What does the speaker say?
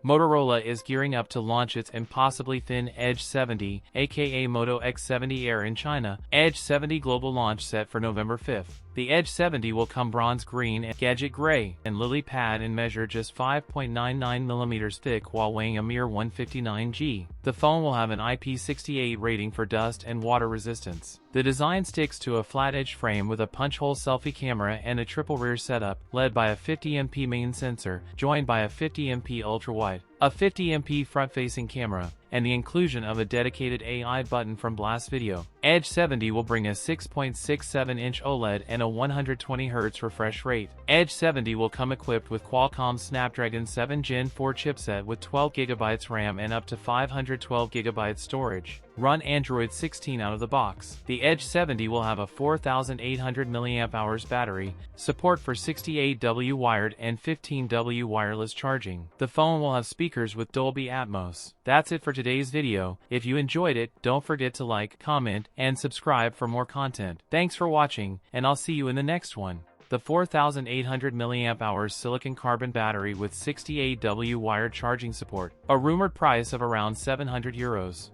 Motorola is gearing up to launch its impossibly thin Edge 70, aka Moto X70 Air in China. Edge 70 global launch set for November 5th. The Edge 70 will come bronze green and gadget gray and lily pad and measure just 5.99mm thick while weighing a mere 159 g. The phone will have an IP68 rating for dust and water resistance. The design sticks to a flat-edged frame with a punch-hole selfie camera and a triple rear setup, led by a 50MP main sensor, joined by a 50MP ultra-wide, a 50MP front-facing camera, and the inclusion of a dedicated AI button from Blast Video. Edge 70 will bring a 6.67-inch OLED and a 120Hz refresh rate. Edge 70 will come equipped with Qualcomm's Snapdragon 7 Gen 4 chipset with 12GB RAM and up to 512GB storage. Run Android 16 out of the box. The Edge 70 will have a 4,800 mAh battery, support for 68W wired and 15W wireless charging. The phone will have speakers with Dolby Atmos. That's it for today's video. If you enjoyed it, don't forget to like, comment, and subscribe for more content. Thanks for watching, and I'll see you in the next one. The 4,800 mAh silicon carbon battery with 68W wired charging support. A rumored price of around €700.